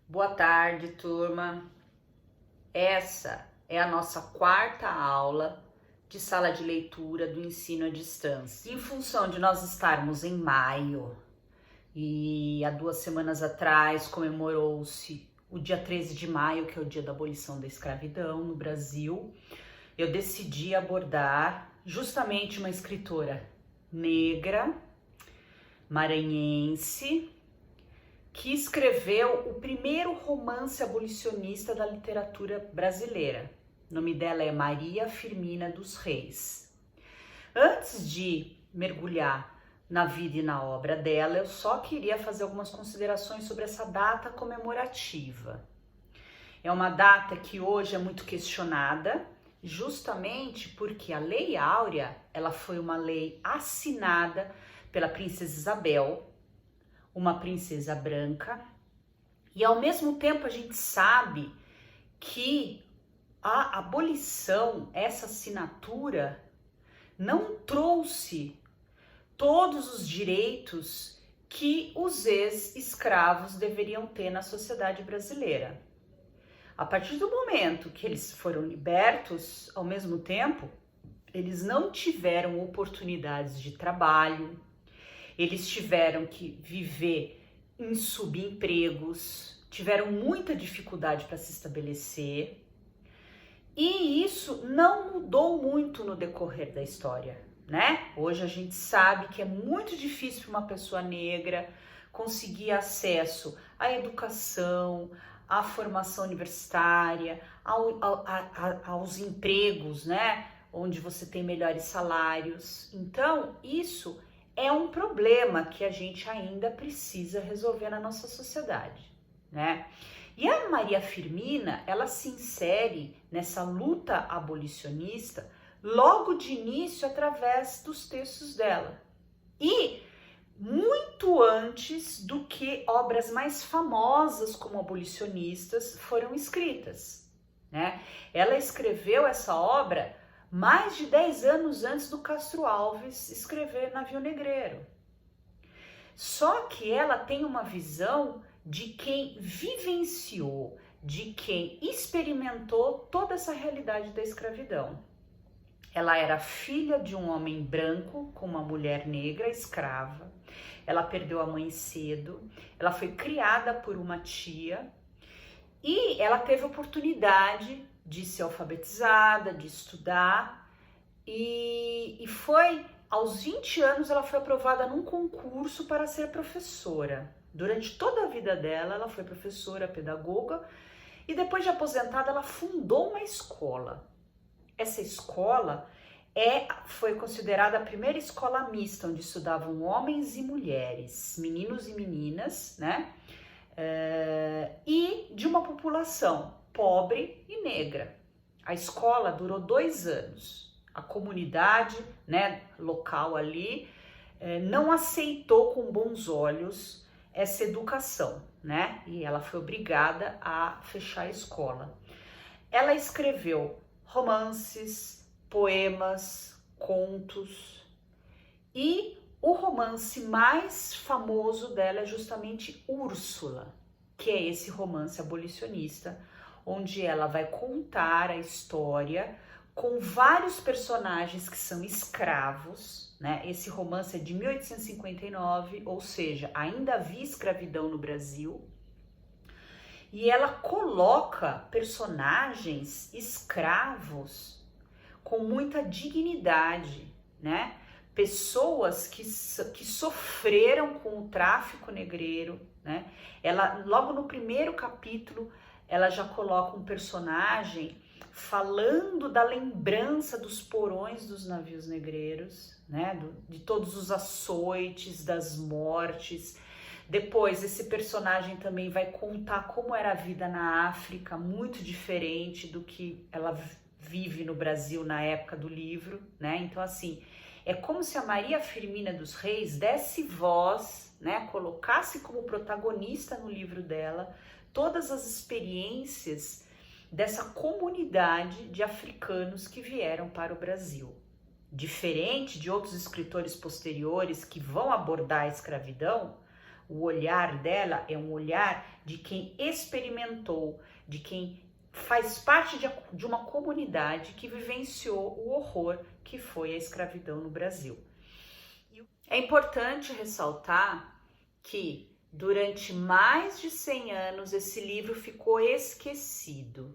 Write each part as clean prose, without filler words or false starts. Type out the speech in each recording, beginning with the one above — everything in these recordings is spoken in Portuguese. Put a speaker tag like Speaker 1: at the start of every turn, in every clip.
Speaker 1: Boa tarde, turma. Essa é a nossa quarta aula de sala de leitura do ensino à distância. Em função de nós estarmos em maio e há 2 semanas atrás comemorou-se o dia 13 de maio, que é o dia da abolição da escravidão no Brasil, eu decidi abordar justamente uma escritora negra, maranhense, que escreveu o primeiro romance abolicionista da literatura brasileira. O nome dela é Maria Firmina dos Reis. Antes de mergulhar na vida e na obra dela, eu só queria fazer algumas considerações sobre essa data comemorativa. É uma data que hoje é muito questionada, justamente porque a Lei Áurea, ela foi uma lei assinada pela princesa Isabel, uma princesa branca, e ao mesmo tempo a gente sabe que a abolição, essa assinatura, não trouxe todos os direitos que os ex-escravos deveriam ter na sociedade brasileira. A partir do momento que eles foram libertos, ao mesmo tempo, eles não tiveram oportunidades de trabalho, eles tiveram que viver em subempregos, tiveram muita dificuldade para se estabelecer, e isso não mudou muito no decorrer da história, né? Hoje a gente sabe que é muito difícil para uma pessoa negra conseguir acesso à educação, à formação universitária, aos empregos, né? Onde você tem melhores salários. Então, isso é um problema que a gente ainda precisa resolver na nossa sociedade, né? E a Maria Firmina, ela se insere nessa luta abolicionista logo de início através dos textos dela. E muito antes do que obras mais famosas como abolicionistas foram escritas, né? Ela escreveu essa obra mais de 10 anos antes do Castro Alves escrever Navio Negreiro. Só que ela tem uma visão de quem vivenciou, de quem experimentou toda essa realidade da escravidão. Ela era filha de um homem branco com uma mulher negra escrava. Ela perdeu a mãe cedo. Ela foi criada por uma tia e ela teve a oportunidade de ser alfabetizada, de estudar, e foi aos 20 anos ela foi aprovada num concurso para ser professora. Durante toda a vida dela, ela foi professora, pedagoga, e depois de aposentada, ela fundou uma escola. Essa escola foi considerada a primeira escola mista, onde estudavam homens e mulheres, meninos e meninas, né? E de uma população pobre e negra. A escola durou 2 anos. A comunidade, né, local ali não aceitou com bons olhos essa educação, né? E ela foi obrigada a fechar a escola. Ela escreveu romances, poemas, contos, e o romance mais famoso dela é justamente Úrsula, que é esse romance abolicionista, onde ela vai contar a história com vários personagens que são escravos, né? Esse romance é de 1859, ou seja, ainda havia escravidão no Brasil, e ela coloca personagens escravos com muita dignidade, né? Pessoas que sofreram com o tráfico negreiro, né? Ela, logo no primeiro capítulo, ela já coloca um personagem falando da lembrança dos porões dos navios negreiros, né? De todos os açoites, das mortes. Depois, esse personagem também vai contar como era a vida na África, muito diferente do que ela vive no Brasil na época do livro, né? Então, assim, é como se a Maria Firmina dos Reis desse voz, né? Colocasse como protagonista no livro dela todas as experiências dessa comunidade de africanos que vieram para o Brasil. Diferente de outros escritores posteriores que vão abordar a escravidão, O olhar dela é um olhar de quem experimentou, de quem faz parte de uma comunidade que vivenciou o horror que foi a escravidão no Brasil. É importante ressaltar que durante mais de 100 anos esse livro ficou esquecido.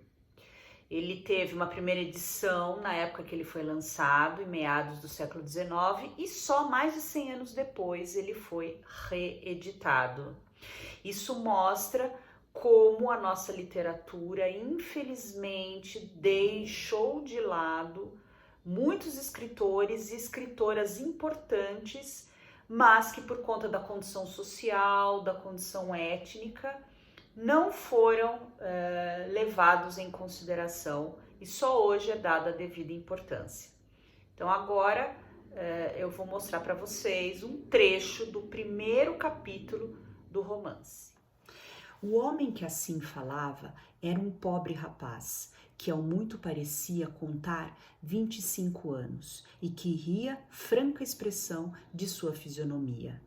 Speaker 1: Ele teve uma primeira edição na época que ele foi lançado, em meados do século XIX, e só mais de 100 anos depois ele foi reeditado. Isso mostra como a nossa literatura, infelizmente, deixou de lado muitos escritores e escritoras importantes, mas que por conta da condição social, da condição étnica, não foram levados em consideração e só hoje é dada a devida importância. Então agora eu vou mostrar para vocês um trecho do primeiro capítulo do romance.
Speaker 2: O homem que assim falava era um pobre rapaz, que ao muito parecia contar 25 anos e que ria franca expressão de sua fisionomia.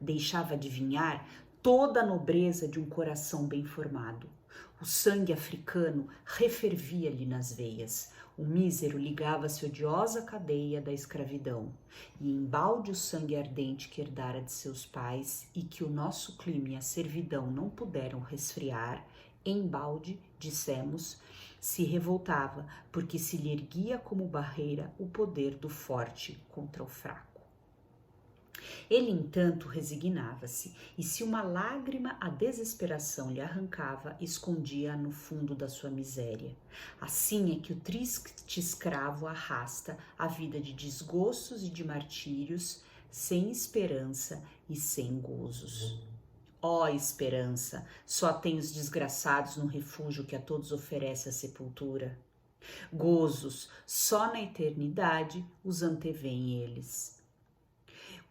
Speaker 2: Deixava adivinhar toda a nobreza de um coração bem formado. O sangue africano refervia-lhe nas veias. O mísero ligava-se à odiosa cadeia da escravidão, e embalde o sangue ardente que herdara de seus pais e que o nosso clima e a servidão não puderam resfriar, embalde, dissemos, se revoltava, porque se lhe erguia como barreira o poder do forte contra o fraco. Ele, entanto, resignava-se, e se uma lágrima a desesperação lhe arrancava, escondia-a no fundo da sua miséria. Assim é que o triste escravo arrasta a vida de desgostos e de martírios, sem esperança e sem gozos. Ó esperança, só tem os desgraçados no refúgio que a todos oferece a sepultura. Gozos, só na eternidade os antevêm eles.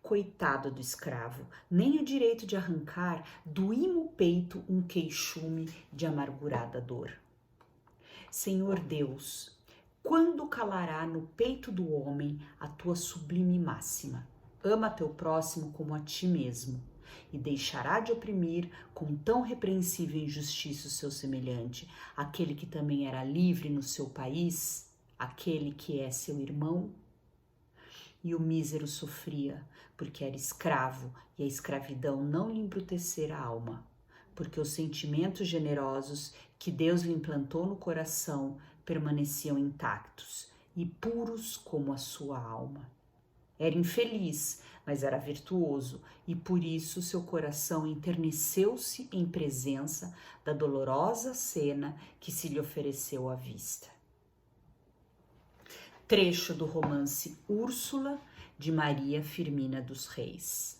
Speaker 2: Coitado do escravo, nem o direito de arrancar do imo peito um queixume de amargurada dor. Senhor Deus, quando calará no peito do homem a tua sublime máxima? Ama teu próximo como a ti mesmo, e deixará de oprimir com tão repreensível injustiça o seu semelhante, aquele que também era livre no seu país, aquele que é seu irmão? E o mísero sofria, porque era escravo, e a escravidão não lhe embrutecera a alma, porque os sentimentos generosos que Deus lhe implantou no coração permaneciam intactos e puros como a sua alma. Era infeliz, mas era virtuoso, e por isso seu coração enterneceu-se em presença da dolorosa cena que se lhe ofereceu à vista. Trecho do romance Úrsula, de Maria Firmina dos Reis.